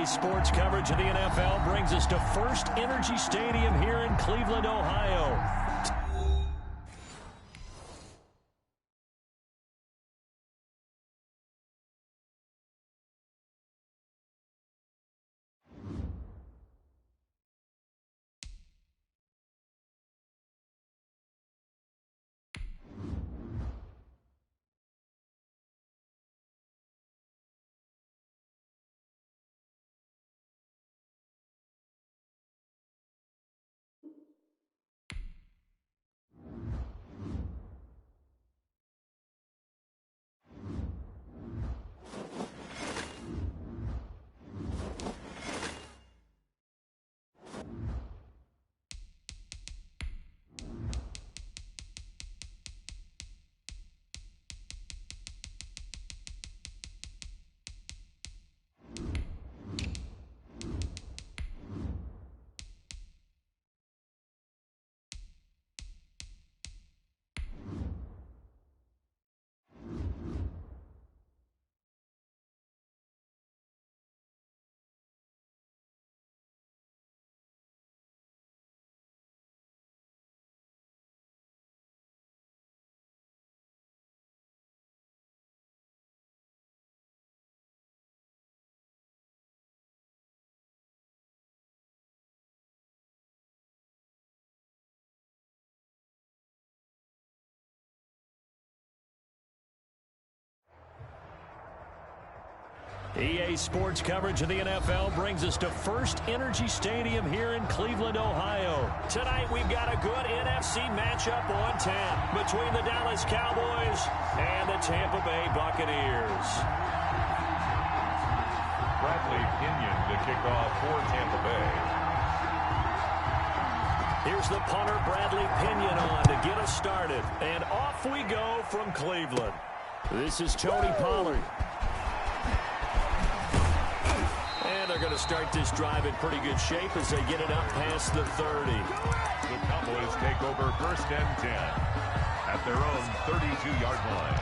EA Sports coverage of the NFL brings us to First Energy Stadium here in Cleveland, Ohio. EA Sports coverage of the NFL brings us to First Energy Stadium here in Cleveland, Ohio. Tonight we've got a good NFC matchup on 10 between the Dallas Cowboys and the Tampa Bay Buccaneers. Bradley Pinion to kick off for Tampa Bay. Here's the punter, Bradley Pinion, on to get us started. And off we go from Cleveland. This is Tony Pollard. And they're going to start this drive in pretty good shape as they get it up past the 30. The Cowboys take over first and 10 at their own 32-yard line.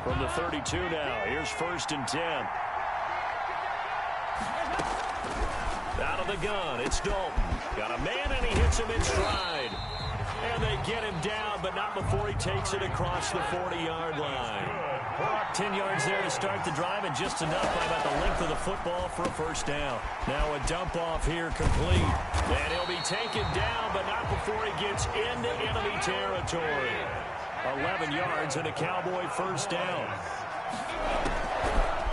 From the 32 now, here's first and 10. Out of the gun, it's Dalton. Got a man, and he hits him in stride. And they get him down, but not before he takes it across the 40-yard line. 10 yards there to start the drive, and just enough by about the length of the football for a first down. Now a dump off here complete. And he'll be taken down, but not before he gets into enemy territory. 11 yards and a Cowboy first down.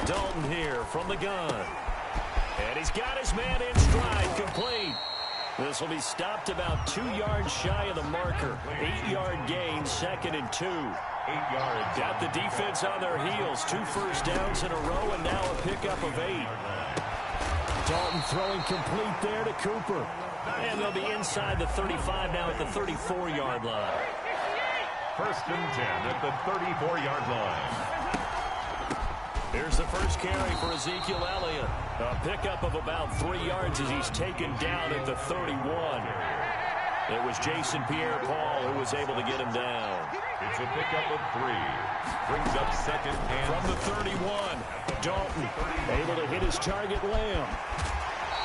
Dalton here from the gun. And he's got his man in stride, complete. This will be stopped about 2 yards shy of the marker. 8-yard gain, second and 2. 8 yards. Got the defense on their heels. 2 first downs in a row, and now a pickup of 8. Dalton throwing complete there to Cooper. And they'll be inside the 35 now at the 34-yard line. First and 10 at the 34-yard line. Here's the first carry for Ezekiel Elliott. A pickup of about 3 yards as he's taken down at the 31. It was Jason Pierre-Paul who was able to get him down. It's a pickup of 3. Brings up second and... From the 31, Dalton able to hit his target, Lamb.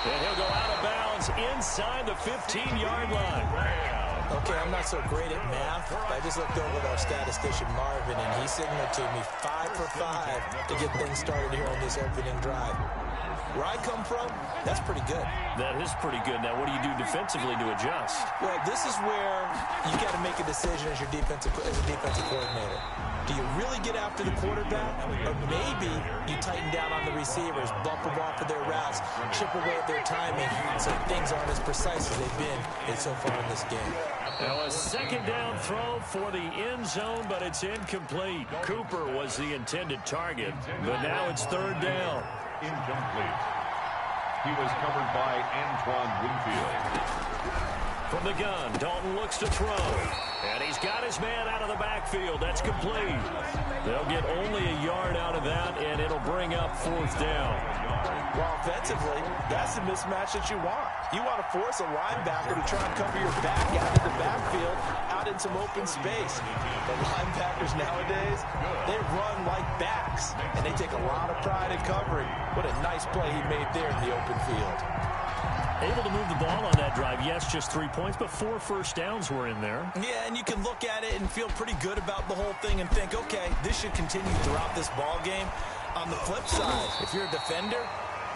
And he'll go out of bounds inside the 15-yard line. Okay, I'm not so great at math, but I just looked over at our statistician, Marvin, and he signaled to me 5 for 5 to get things started here on this opening drive. Where I come from, that's pretty good. That is pretty good. Now, what do you do defensively to adjust? Well, this is where you got to make a decision as a defensive coordinator. Do you really get after the quarterback? Or maybe you tighten down on the receivers, bump them off of their routes, chip away at their timing, so things aren't as precise as they've been so far in this game. Now a second down throw for the end zone, but it's incomplete. Cooper was the intended target, but now it's third down. Incomplete. He was covered by Antoine Winfield. From the gun, Dalton looks to throw. And he's got his man out of the backfield. That's complete. They'll get only a yard out of that, and it'll bring up fourth down. Well, offensively, that's the mismatch that you want. You want to force a linebacker to try and cover your back out of the backfield, out out in some open space. The linebackers nowadays, they run like backs, and they take a lot of pride in covering. What a nice play he made there in the open field. Able to move the ball on that drive. Yes, just 3 points, but 4 first downs were in there. Yeah, and you can look at it and feel pretty good about the whole thing and think, okay, this should continue throughout this ball game. On the flip side, if you're a defender,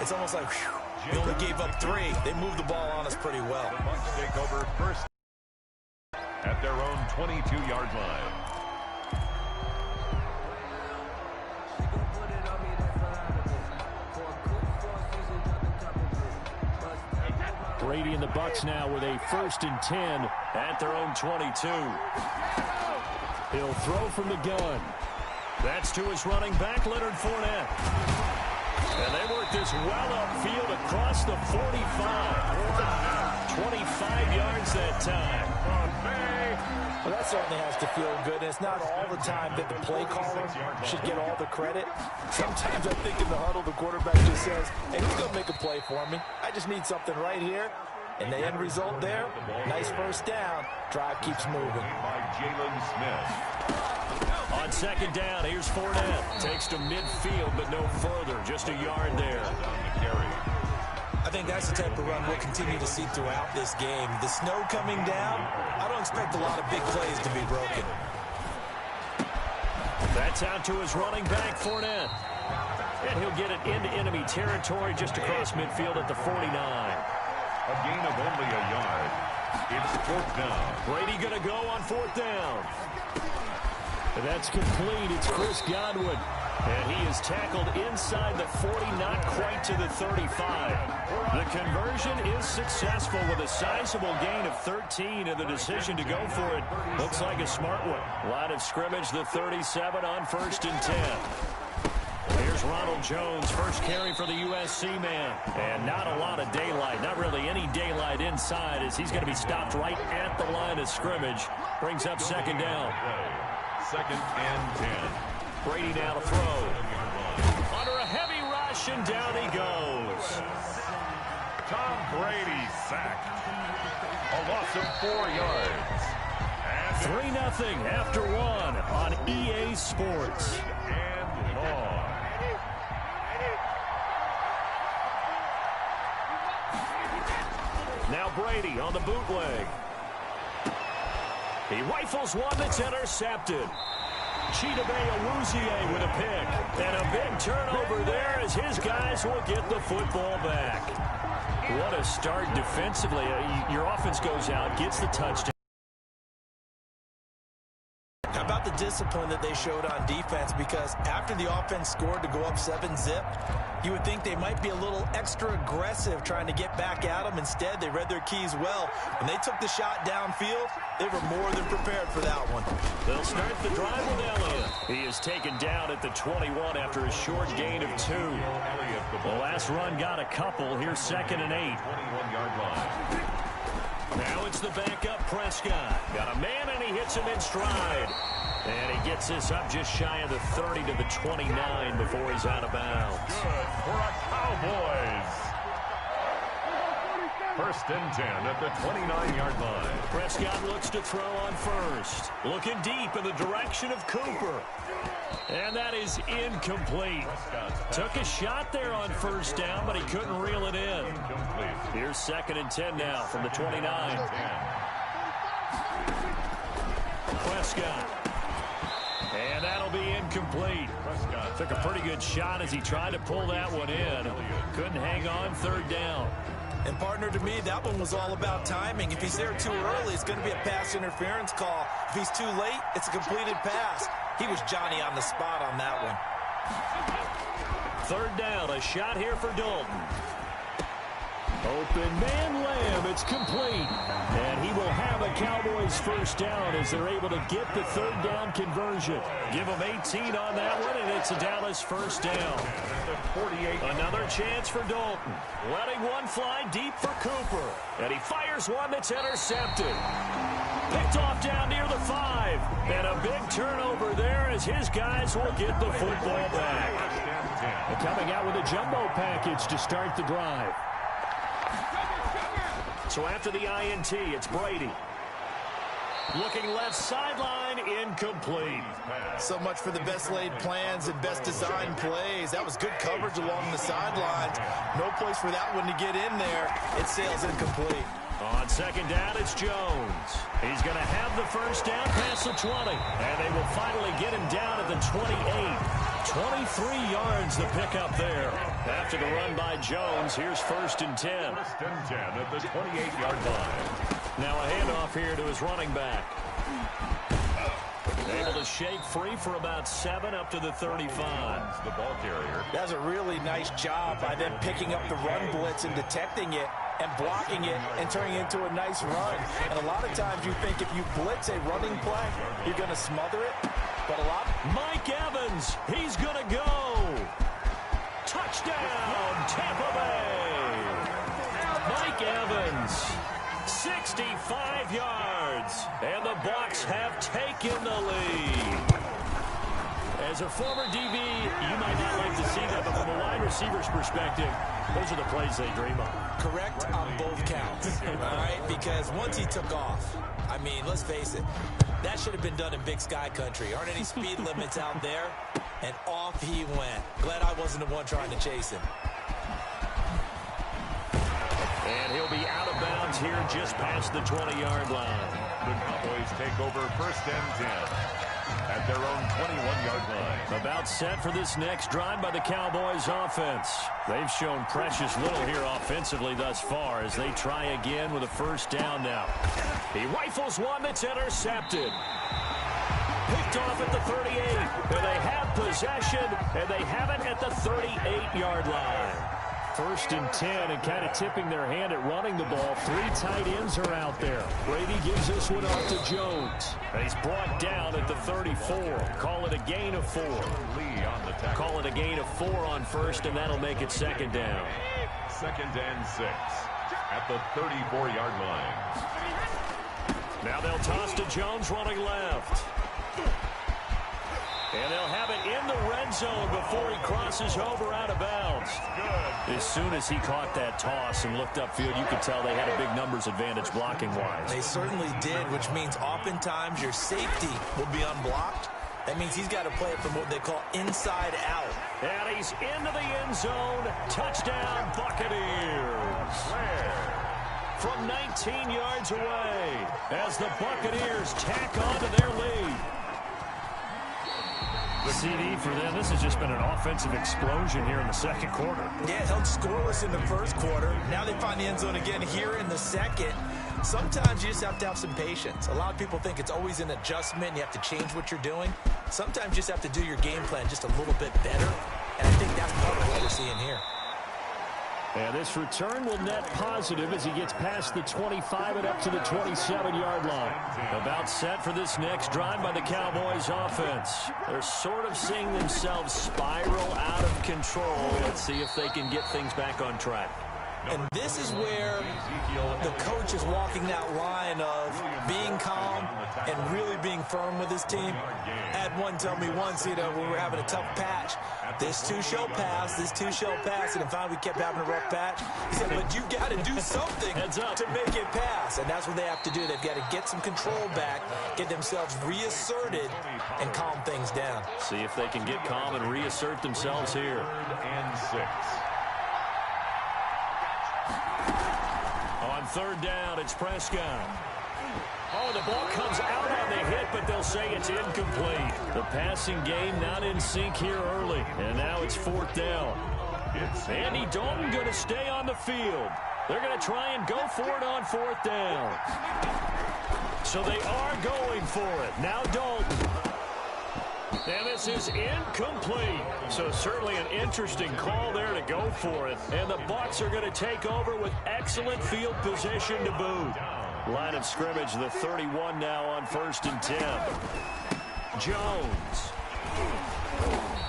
it's almost like, whew, we only gave up 3. They moved the ball on us pretty well. The Bucs take over first at their own 22-yard line. Brady and the Bucs now with a 1st and 10 at their own 22. He'll throw from the gun. That's to his running back, Leonard Fournette. And they work this well upfield across the 45. 25 yards that time. Well, that certainly has to feel good. It's not all the time that the play caller should get all the credit. Sometimes I think in the huddle, the quarterback just says, hey, who's going to make a play for me? I just need something right here. And the end result there, nice first down. Drive keeps moving. By Jalen Smith. On 2nd down, here's Fournette. Takes to midfield, but no further. Just a yard there. I think that's the type of run we'll continue to see throughout this game. The snow coming down, I don't expect a lot of big plays to be broken. That's out to his running back, Fournette. And he'll get it into enemy territory just across midfield at the 49. A gain of only a yard. It's 4th down. Brady going to go on 4th down. And that's complete. It's Chris Godwin. And he is tackled inside the 40, not quite to the 35. The conversion is successful with a sizable gain of 13, and the decision to go for it looks like a smart one. Line of scrimmage, the 37 on 1st and 10. Here's Ronald Jones, first carry for the USC man. And not a lot of daylight, not really any daylight inside, as he's going to be stopped right at the line of scrimmage. Brings up 2nd down. 2nd and 10. Brady now to throw. Under a heavy rush, and down he goes. Tom Brady sacked. A loss of 4 yards. 3-0 after 1 on EA Sports. And long. Now Brady on the bootleg. He rifles one that's intercepted. Chidobe Awuzie with a pick. And a big turnover there as his guys will get the football back. What a start defensively. Your offense goes out, gets the touchdown. How about the discipline that they showed on defense? Because after the offense scored to go up 7-zip, you would think they might be a little extra aggressive trying to get back at them. Instead, they read their keys well. When they took the shot downfield, they were more than prepared for that one. They'll start the drive with Elliott. He is taken down at the 21 after a short gain of 2. The last run got a couple. Here's 2nd and 8. 21-yard line. Now it's the backup Prescott. Got a man, and he hits him in stride. And he gets this up just shy of the 30 to the 29 before he's out of bounds. Good for a Cowboys. 1st and 10 at the 29-yard line. Prescott looks to throw on 1st. Looking deep in the direction of Cooper. And that is incomplete. Took a shot there on 1st down, but he couldn't reel it in. Here's 2nd and 10 now from the 29. Prescott. And that'll be incomplete. Took a pretty good shot as he tried to pull that one in. Couldn't hang on 3rd down. And, partner, to me, that one was all about timing. If he's there too early, it's going to be a pass interference call. If he's too late, it's a completed pass. He was Johnny on the spot on that one. 3rd down, a shot here for Dalton. Open man Lamb, it's complete. And he will have a Cowboys 1st down as they're able to get the 3rd down conversion. Give them 18 on that one, and it's a Dallas 1st down. 48. Another chance for Dalton. Letting one fly deep for Cooper. And he fires one that's intercepted. Picked off down near the 5. And a big turnover there as his guys will get the football back. And coming out with a jumbo package to start the drive. So after the INT, it's Brady. Looking left sideline, incomplete. So much for the best laid plans and best designed plays. That was good coverage along the sidelines. No place for that one to get in there. It sails incomplete. On second down, it's Jones. He's going to have the first down past the 20. And they will finally get him down at the 28. 23 yards the pickup there. After the run by Jones, here's 1st and 10. 1st and 10 at the 28-yard line. Now a handoff here to his running back. Able to shake free for about 7 up to the 35. The ball carrier. That's a really nice job by them picking up the run blitz and detecting it and blocking it and turning it into a nice run. And a lot of times you think if you blitz a running play, you're going to smother it. But a lot. Mike Evans, he's going to go. Touchdown, Tampa Bay. Mike Evans, 65 yards. And the Bucs have taken the lead. As a former DB, you might not like to see that, but from a wide receiver's perspective, those are the plays they dream of. Correct on both counts, all right? Because once he took off, I mean, let's face it, that should have been done in Big Sky Country. Aren't any speed limits out there? And off he went. Glad I wasn't the one trying to chase him. And he'll be out of bounds here just past the 20-yard line. The Cowboys take over 1st and 10 at their own 21-yard line. About set for this next drive by the Cowboys offense. They've shown precious little here offensively thus far as they try again with a first down now. He rifles one that's intercepted. Picked off at the 38. And they have possession, and they have it at the 38-yard line. 1st and 10, and kind of tipping their hand at running the ball. 3 tight ends are out there. Brady gives this one off to Jones. And he's brought down at the 34. Call it a gain of 4. Call it a gain of 4 on 1st, and that'll make it 2nd down. 2nd and 6 at the 34-yard line. Now they'll toss to Jones running left. And they'll have it in the red zone before he crosses over out of bounds. As soon as he caught that toss and looked upfield, you could tell they had a big numbers advantage blocking-wise. They certainly did, which means oftentimes your safety will be unblocked. That means he's got to play it from what they call inside out. And he's into the end zone. Touchdown, Buccaneers. From 19 yards away as the Buccaneers tack on to their lead. CD for them. This has just been an offensive explosion here in the 2nd quarter. Yeah, held scoreless in the 1st quarter. Now they find the end zone again here in the 2nd. Sometimes you just have to have some patience. A lot of people think it's always an adjustment. You have to change what you're doing. Sometimes you just have to do your game plan just a little bit better. And I think that's part of what we're seeing here. And this return will net positive as he gets past the 25 and up to the 27-yard line. About set for this next drive by the Cowboys offense. They're sort of seeing themselves spiral out of control. Let's see if they can get things back on track. And this is where the coach is walking that line of being calm and really being firm with his team. I had one tell me once, when we were having a tough patch, this too shall pass, this too shall pass. And finally we kept having a rough patch. He said, but you got to do something to make it pass. And that's what they have to do. They've got to get some control back, get themselves reasserted, and calm things down. See if they can get calm and reassert themselves here. 3rd and 6. On 3rd down, it's Prescott. Oh, the ball comes out on the hit, but they'll say it's incomplete. The passing game not in sync here early, and now it's 4th down. Andy Dalton going to stay on the field. They're going to try and go for it on 4th down. So they are going for it. Now Dalton. And this is incomplete. So certainly an interesting call there to go for it. And the Bucs are going to take over with excellent field position to boot. Line of scrimmage, the 31 now on 1st and 10. Jones.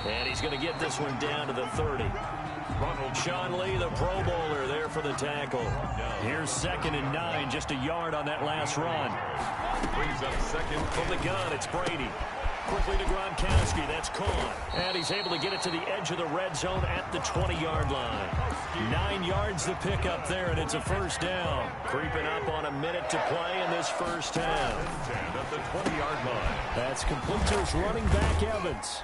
And he's going to get this one down to the 30. Sean Lee, the Pro Bowler, there for the tackle. Here's 2nd and 9, just a yard on that last run. Brings up 2nd. From the gun, it's Brady. Quickly to Gronkowski. That's caught. And he's able to get it to the edge of the red zone at the 20-yard line. 9 yards to pick up there, and it's a first down. Creeping up on a minute to play in this first half. At the 20-yard line. That's complete to his running back, Evans.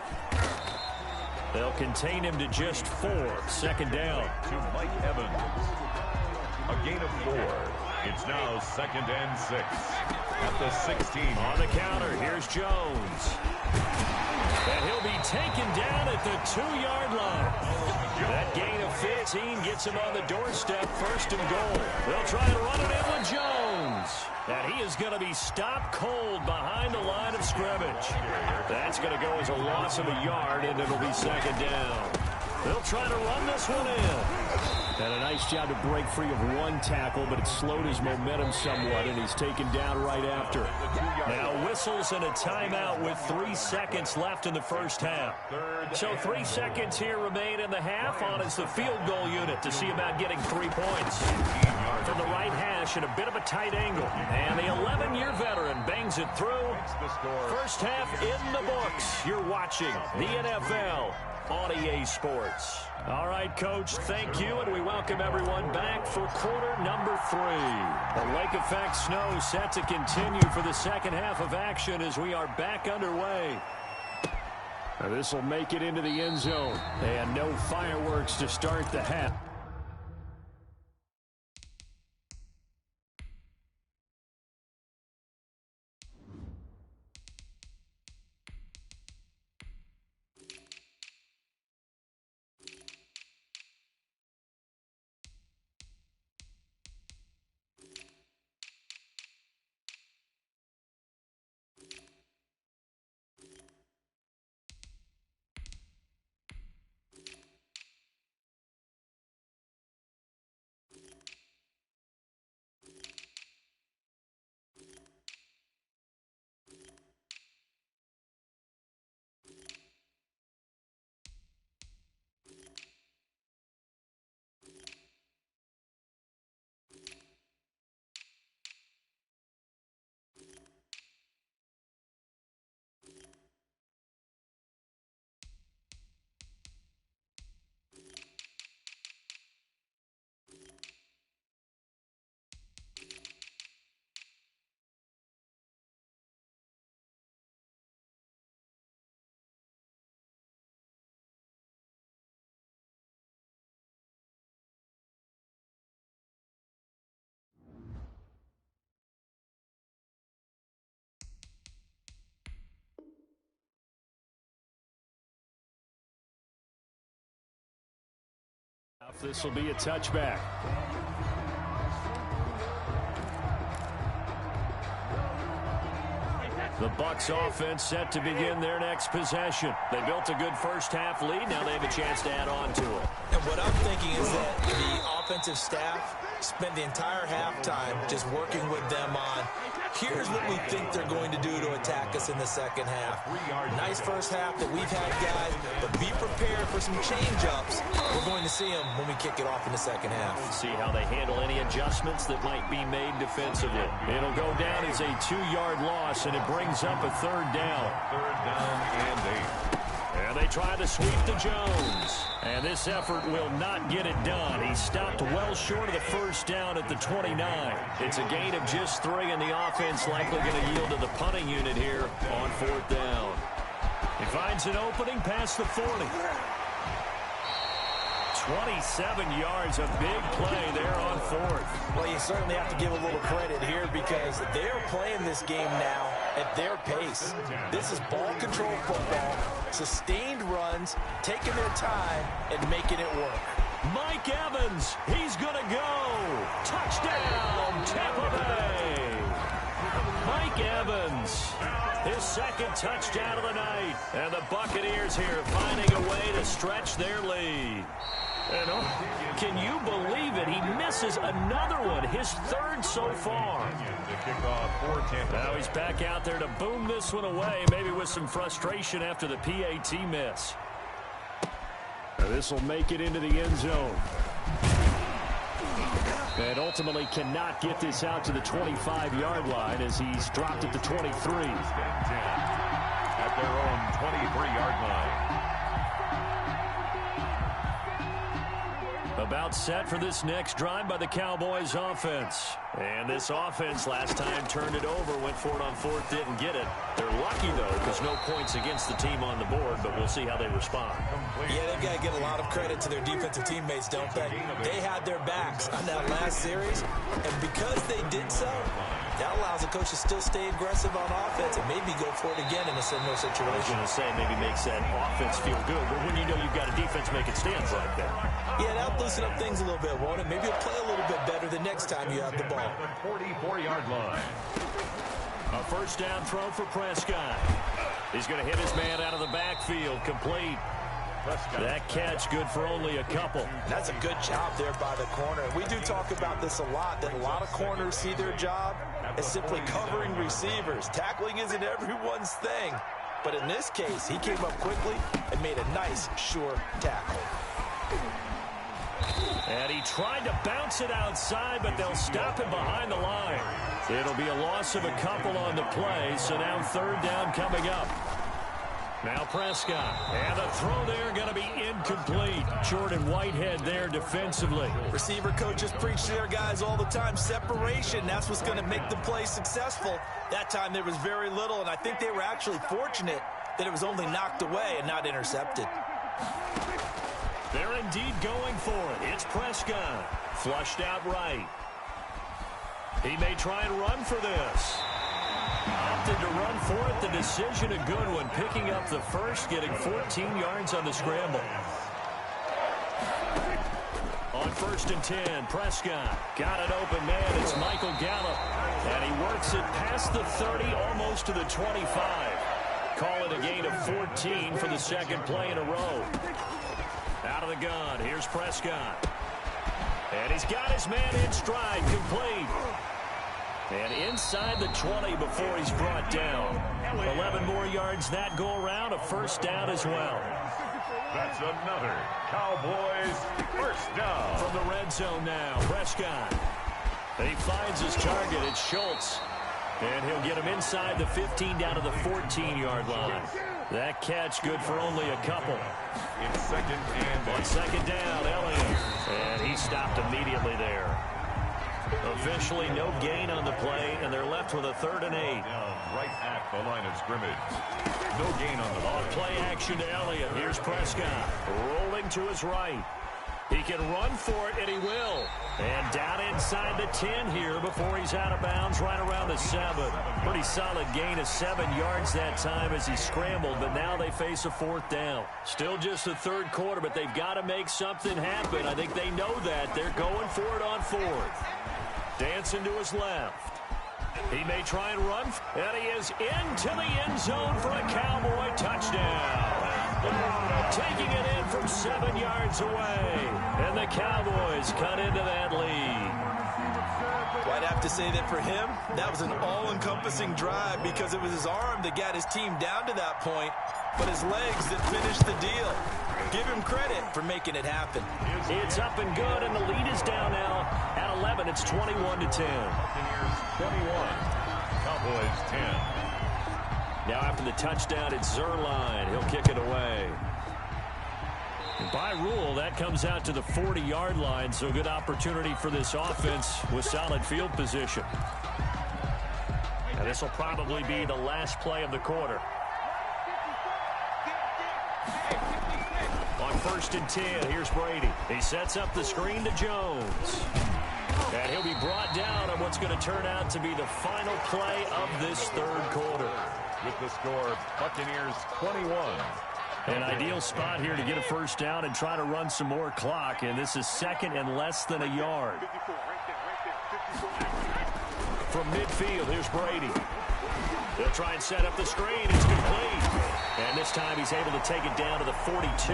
They'll contain him to just 4. Second down. To Mike Evans. A gain of 4. It's now 2nd and 6. At the 16. On the counter, here's Jones. And he'll be taken down at the 2-yard line. That gain of 15 gets him on the doorstep, first and goal. They'll try to run it in with Jones. And he is going to be stopped cold behind the line of scrimmage. That's going to go as a loss of a yard, and it'll be second down. They'll try to run this one in. And a nice job to break free of one tackle, but it slowed his momentum somewhat, and he's taken down right after. Now whistles and a timeout with 3 seconds left in the first half. So 3 seconds here remain in the half. On is the field goal unit to see about getting 3 points. From the right hash at a bit of a tight angle. And the 11-year veteran bangs it through. First half in the books. You're watching the NFL on EA Sports. All right, Coach, thank you, and we welcome everyone back for quarter number 3. The lake effect snow set to continue for the second half of action as we are back underway. Now this will make it into the end zone, and no fireworks to start the half. This will be a touchback. The Bucs offense set to begin their next possession. They built a good first half lead. Now they have a chance to add on to it. And what I'm thinking is that the offensive staff spent the entire halftime just working with them on, here's what we think they're going to do to attack us in the second half. Nice first half that we've had, guys, but be prepared for some change-ups. We're going to see them when we kick it off in the second half. See how they handle any adjustments that might be made defensively. It'll go down as a 2-yard loss, and it brings up a third down. Third down and 8. And they try to sweep to Jones. And this effort will not get it done. He stopped well short of the first down at the 29. It's a gain of just 3, and the offense likely going to yield to the punting unit here on 4th down. He finds an opening past the 40. 27 yards, a big play there on 4th. Well, you certainly have to give a little credit here because they're playing this game now at their pace. This is ball control football, sustained runs, taking their time, and making it work. Mike Evans, he's going to go. Touchdown, Tampa Bay. Mike Evans, his second touchdown of the night. And the Buccaneers here finding a way to stretch their lead. And can you believe it? He misses another one, his 3rd so far. Now he's back out there to boom this one away, maybe with some frustration after the PAT miss. This will make it into the end zone. And ultimately cannot get this out to the 25-yard line as he's dropped at the 23. At their own 23-yard line. About set for this next drive by the Cowboys offense. And this offense last time turned it over, went for it on fourth, didn't get it. They're lucky, though, because no points against the team on the board, but we'll see how they respond. Yeah, they've got to give a lot of credit to their defensive teammates, don't they? They had their backs on that last series, and because they did so, that allows the coach to still stay aggressive on offense and maybe go for it again in a similar situation. I was going to say maybe makes that offense feel good, but when you know you've got a defense making stands like that. Yeah, that'll loosen up things a little bit, won't it? Maybe you'll play a little bit better the next time you have the ball. 44-yard line. A first down throw for Prescott. He's going to hit his man out of the backfield, complete. That catch good for only a couple. That's a good job there by the corner. We do talk about this a lot, that a lot of corners see their job as simply covering receivers. Tackling isn't everyone's thing. But in this case, he came up quickly and made a nice, sure tackle. And he tried to bounce it outside, but they'll stop him behind the line. It'll be a loss of a couple on the play, so now third down coming up. Now Prescott, and the throw there going to be incomplete. Jordan Whitehead there defensively. Receiver coaches preach to their guys all the time. Separation, that's what's going to make the play successful. That time there was very little, and I think they were actually fortunate that it was only knocked away and not intercepted. They're indeed going for it. It's Prescott. Flushed out right. He may try and run for this. Opted to run for it. The decision a good one. Picking up the first, getting 14 yards on the scramble. On first and 10, Prescott got an open man. It's Michael Gallup. And he works it past the 30, almost to the 25. Call it a gain of 14 for the second play in a row. Out of the gun, here's Prescott. And he's got his man in stride, complete. And inside the 20 before he's brought down. 11 more yards that go around, a first down as well. That's another Cowboys first down. From the red zone now, Prescott. And he finds his target, it's Schultz. And he'll get him inside the 15 down to the 14-yard line. That catch good for only a couple. It's second and on second down, Elliott. And he stopped immediately there. Officially no gain on the play, and they're left with a 3rd and 8. Right at the line of scrimmage. No gain on the ball. Play action to Elliott. Here's Prescott rolling to his right. He can run for it, and he will. And down inside the 10 here before he's out of bounds right around the 7. Pretty solid gain of 7 yards that time as he scrambled, but now they face a 4th down. Still just the third quarter, but they've got to make something happen. I think they know that. They're going for it on 4th. Dancing to his left. He may try and run, and he is into the end zone for a Cowboy touchdown. Taking it in from 7 yards away, and the Cowboys cut into that lead. Well, I'd have to say that for him, that was an all-encompassing drive because it was his arm that got his team down to that point, but his legs that finished the deal. Give him credit for making it happen. It's up and good, and the lead is down now at 11. It's 21-10. 21. Cowboys 10. Now after the touchdown, it's Zerline. He'll kick it away. By rule, that comes out to the 40-yard line, so good opportunity for this offense with solid field position. And this will probably be the last play of the quarter. On first and 10, here's Brady. He sets up the screen to Jones. And he'll be brought down on what's going to turn out to be the final play of this third quarter. With the score, Buccaneers 21. An ideal spot here to get a first down and try to run some more clock. And this is second and less than a yard. From midfield, here's Brady. They'll try and set up the screen. It's complete. And this time he's able to take it down to the 42.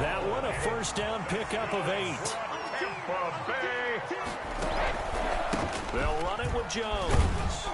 That one a first down pickup of 8. They'll run it with Jones.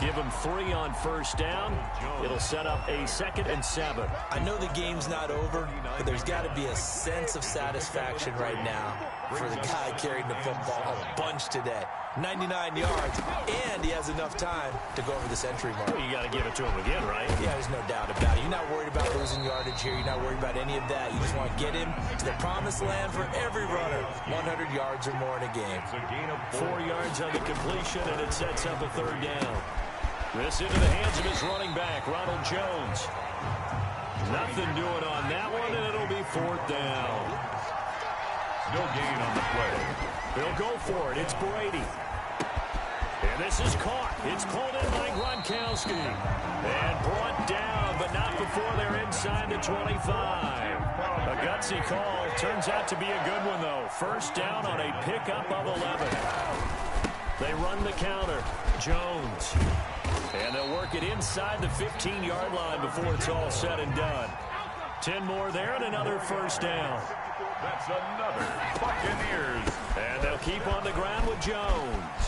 Give him 3 on first down. It'll set up a 2nd and 7. I know the game's not over, but there's got to be a sense of satisfaction right now for the guy carrying the football a bunch today. 99 yards, and he has enough time to go over the century mark. Well, you got to give it to him again, right? Yeah, there's no doubt about it. You're not worried about the losing yardage here. You're not worried about any of that. You just want to get him to the promised land for every runner. 100 yards or more in a game. It's a gain of 4 yards on the completion, and it sets up a third down. This into the hands of his running back, Ronald Jones. Nothing doing on that one, and it'll be fourth down. no gain on the play. They'll go for it. It's Brady. And this is caught. It's pulled in by Gronkowski. And brought down, but not before they're inside the 25. A gutsy call. Turns out to be a good one, though. First down on a pickup of 11. They run the counter. Jones. And they'll work it inside the 15-yard line before it's all said and done. 10 more there and another first down. That's another Buccaneers. And they'll keep on the ground with Jones.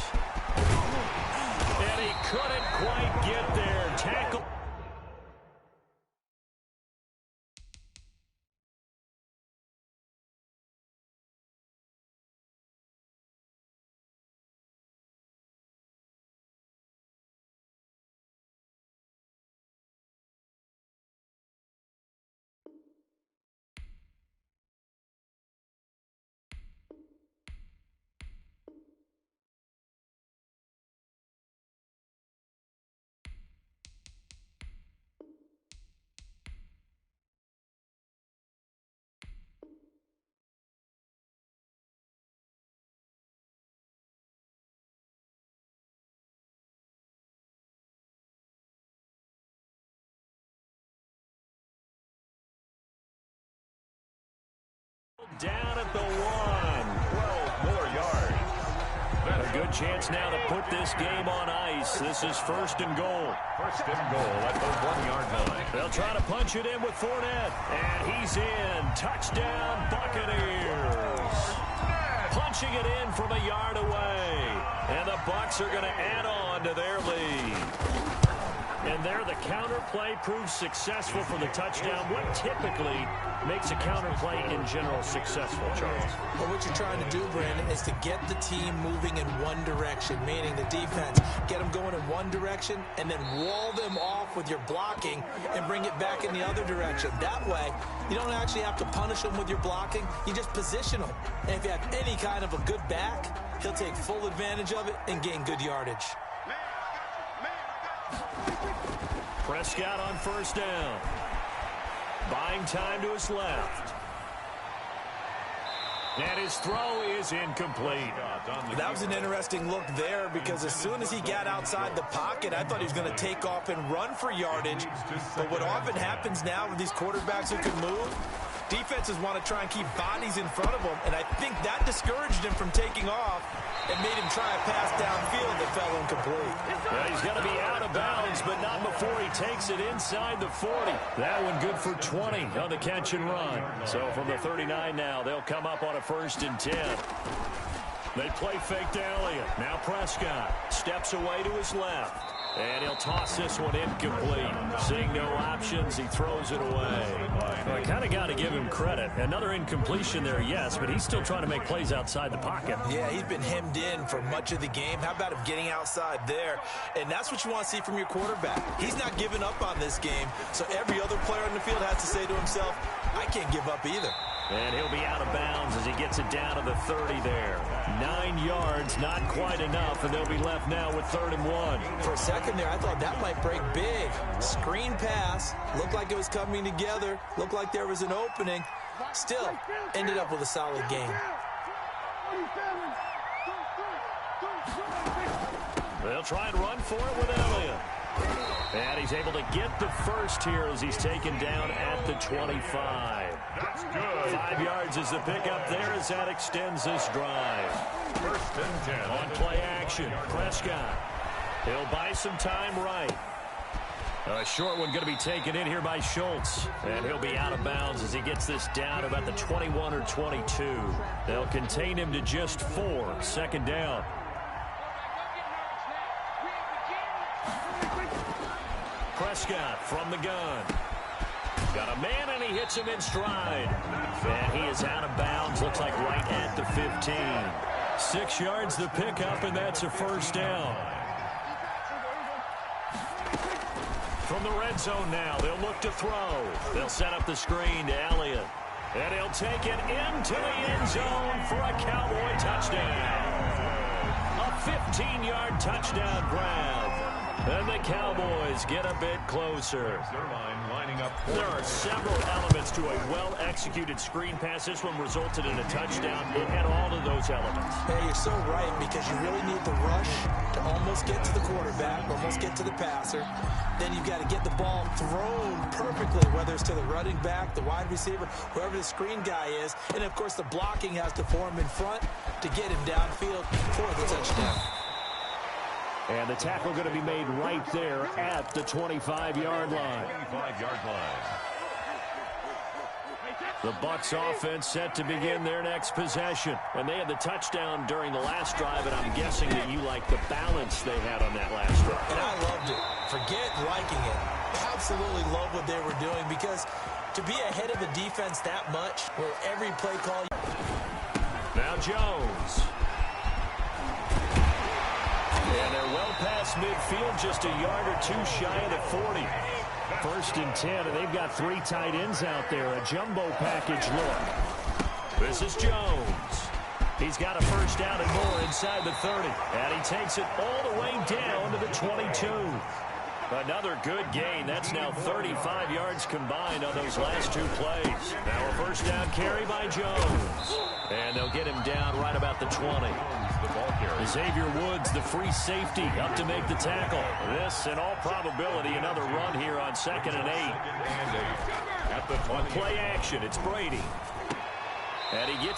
And he couldn't quite get there. Tackle. Down at the 1. 12 more yards. A good chance now to put this game on ice. This is first and goal. First and goal at the 1-yard line. They'll try to punch it in with Fournette. And he's in. Touchdown, Buccaneers. Punching it in from a yard away. And the Bucs are going to add on to their lead. And there the counter play proves successful for the touchdown. What typically makes a counter play in general successful, Charles? Well, what you're trying to do, Brandon, is to get the team moving in one direction, meaning the defense, get them going in one direction and then wall them off with your blocking and bring it back in the other direction. That way, you don't actually have to punish them with your blocking. You just position them. And if you have any kind of a good back, he'll take full advantage of it and gain good yardage. Prescott on first down. Buying time to his left. And his throw is incomplete. That was an interesting look there because as soon as he got outside the pocket, I thought he was going to take off and run for yardage. But what often happens now with these quarterbacks who can move, defenses want to try and keep bodies in front of them, and I think that discouraged him from taking off and made him try a pass downfield that fell incomplete. Well, he's going to be out of bounds, but not before he takes it inside the 40. That one good for 20 on the catch and run. So from the 39 now, they'll come up on a 1st and 10. They play fake to Elliott. Now Prescott steps away to his left. And he'll toss this one incomplete. Seeing no options, he throws it away. Well, I kind of got to give him credit. Another incompletion there, yes, but he's still trying to make plays outside the pocket. Yeah, he's been hemmed in for much of the game. How about him getting outside there? And that's what you want to see from your quarterback. He's not giving up on this game, so every other player on the field has to say to himself, I can't give up either. And he'll be out of bounds as he gets it down to the 30 there. 9 yards, not quite enough, and they'll be left now with 3rd and 1. For a second there, I thought that might break big. Screen pass, looked like it was coming together, looked like there was an opening. Still, ended up with a solid game. They'll try and run for it with Elliott. And he's able to get the first here as he's taken down at the 25. That's good. 5 yards is the pickup there as that extends this drive. 1st and 10. On play action, Prescott. He'll buy some time right. A short one going to be taken in here by Schultz. And he'll be out of bounds as he gets this down about the 21 or 22. They'll contain him to just 4. 2nd down. Prescott from the gun. Got a man, and he hits him in stride. And he is out of bounds, looks like right at the 15. 6 yards the pickup, and that's a 1st down. From the red zone now, they'll look to throw. They'll set up the screen to Elliott. And he'll take it into the end zone for a Cowboy touchdown. A 15-yard touchdown grab. And the Cowboys get a bit closer. There are several elements to a well-executed screen pass. This one resulted in a touchdown. It had all of those elements. Hey, you're so right, because you really need the rush to almost get to the quarterback, almost get to the passer. Then you've got to get the ball thrown perfectly, whether it's to the running back, the wide receiver, whoever the screen guy is. And, of course, the blocking has to form in front to get him downfield for the touchdown. And the tackle going to be made right there at the 25-yard line. 25-yard line. The Bucs offense set to begin their next possession. And they had the touchdown during the last drive, and I'm guessing that you like the balance they had on that last drive. And I loved it. Forget liking it. Absolutely love what they were doing, because to be ahead of the defense that much, where every play call... Now Jones. And they're well past midfield, just a yard or two shy of the 40. 1st and 10, and they've got 3 tight ends out there. A jumbo package look. This is Jones. He's got a first down and more inside the 30. And he takes it all the way down to the 22. Another good gain. That's now 35 yards combined on those last 2 plays. Now a first down carry by Jones. And they'll get him down right about the 20. Xavier Woods, the free safety, up to make the tackle. This, in all probability, another run here on 2nd and 8. At the On play action, it's Brady. And he gets